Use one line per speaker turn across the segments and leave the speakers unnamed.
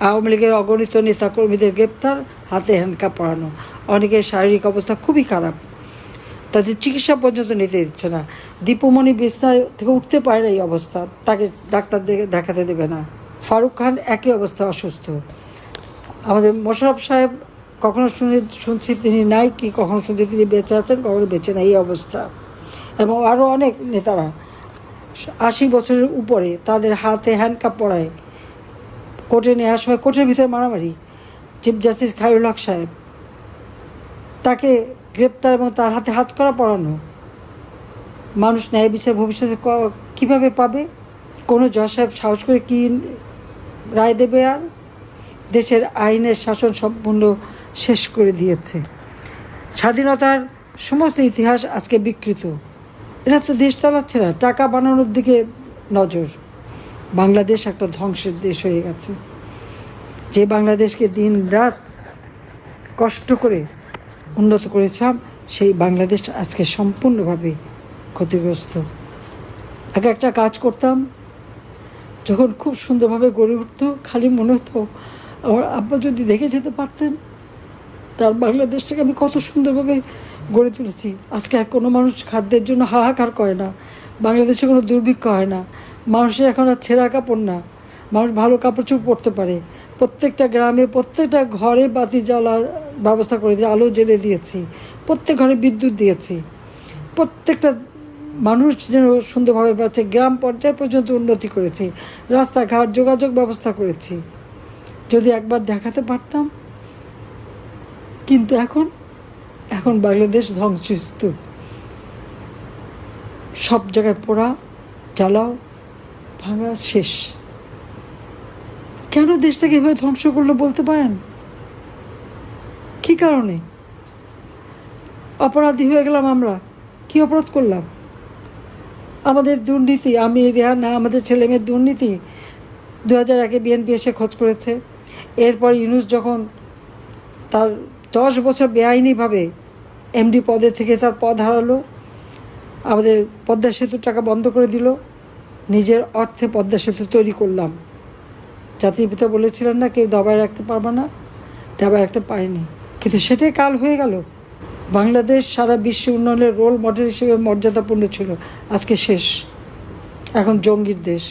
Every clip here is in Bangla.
আওয়ামী লীগের অগণিত নেতাকর্মীদের গ্রেপ্তার, হাতে হ্যান্ডকাপ পরানো। অনেকের শারীরিক অবস্থা খুবই খারাপ, তাদের চিকিৎসা পর্যন্ত নিতে দিচ্ছে না। দীপুমণি বিছনায় থেকে উঠতে পারে না, এই অবস্থা, তাকে ডাক্তার দেখাতে দেবে না। ফারুক খান একই অবস্থা, অসুস্থ। আমাদের মোশাররফ সাহেব কখনো শুনছি তিনি নাই, কি কখনো শুনছি তিনি বেঁচে আছেন, কখনো বেঁচে নাই, এই অবস্থা। এবং আরও অনেক নেতারা 80 বছরের উপরে, তাদের হাতে হ্যান্ডকাপ পরায় কোর্টে নেওয়ার সময় কোর্টের ভিতরে মারামারি। চিফ জাস্টিস খায়রুল হক সাহেব, তাকে গ্রেপ্তার এবং তার হাতে হাতকড়া পরানো। মানুষ ন্যায় বিচার ভবিষ্যতে কীভাবে পাবে? কোনো জজ সাহেব সাহস করে কি রায় দেবে? আর দেশের আইনের শাসন সম্পূর্ণ শেষ করে দিয়েছে। স্বাধীনতার সমস্ত ইতিহাস আজকে বিকৃত। এরা তো দেশ চালাচ্ছে না, টাকা বানানোর দিকে নজর। বাংলাদেশ একটা ধ্বংসের দেশ হয়ে গেছে। যে বাংলাদেশকে দিন রাত কষ্ট করে উন্নত করেছিলাম, সেই বাংলাদেশ আজকে সম্পূর্ণভাবে ক্ষতিগ্রস্ত। একটা কাজ করতাম যখন খুব সুন্দরভাবে গড়ে উঠতো, খালি মনে হতো আমার আব্বা যদি দেখে যেতে পারতেন, তার বাংলাদেশটাকে আমি কত সুন্দরভাবে গড়ে তুলেছি। আজকে আর কোনো মানুষ খাদ্যের জন্য হাহাকার করে না, বাংলাদেশে কোনো দুর্ভিক্ষ হয় না, মানুষের এখন আর ছেঁড়া কাপড় না, মানুষ ভালো কাপড় চোপড় পরতে পারে। প্রত্যেকটা গ্রামে প্রত্যেকটা ঘরে বাতি জ্বালা ব্যবস্থা করে দিয়ে আলো জ্বেলে দিয়েছি, প্রত্যেক ঘরে বিদ্যুৎ দিয়েছি, প্রত্যেকটা মানুষ যেন সুন্দরভাবে পাচ্ছে। গ্রাম পর্যায় পর্যন্ত উন্নতি করেছি, রাস্তাঘাট যোগাযোগ ব্যবস্থা করেছি। যদি একবার দেখাতে পারতাম। কিন্তু এখন বাংলাদেশ ধ্বংসস্তূপ, সব জায়গায় পোড়া জ্বালাও ভাঙা শেষ। কেন দেশটাকে এভাবে ধ্বংস করলো বলতে পারেন? কী কারণে? অপরাধী হয়ে গেলাম আমরা। কি অপরাধ করলাম? আমাদের দুর্নীতি, আমি রেহানা, আমাদের ছেলেমেয়ের দুর্নীতি। 2001-এ বিএনপি এসে খোঁজ করেছে। এরপর ইউনূস যখন তার 10 বছর বেআইনিভাবে এমডি পদে থেকে তার পদ হারালো, আমাদের পদ্মা সেতুর টাকা বন্ধ করে দিল। নিজের অর্থে পদ্মা সেতু তৈরি করলাম। জাতির পিতা বলেছিলেন না, কেউ দাবায় রাখতে পারবে না, দাবায় রাখতে পারেনি। কিন্তু সেটাই কাল হয়ে গেল। বাংলাদেশ সারা বিশ্ব উন্নয়নের রোল মডেল হিসেবে মর্যাদাপূর্ণ ছিল, আজকে শেষ। এখন জঙ্গির দেশ।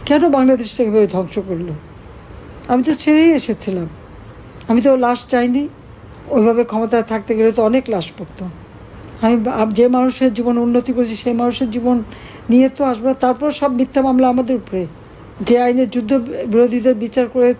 কেন বাংলাদেশটাকে এভাবে ধ্বংস করলো? আমি তো ছেড়েই এসেছিলাম, আমি তো লাশ চাইনি। ওইভাবে ক্ষমতায় থাকতে গেলে তো অনেক লাশ পড়তো। আমি যে মানুষের জীবন উন্নতি করেছি, সেই মানুষের জীবন নিয়ে তো আসবে। তারপর সব মিথ্যা মামলা আমাদের উপরে। যে আইনে যুদ্ধ বিরোধীদের বিচার করেছে,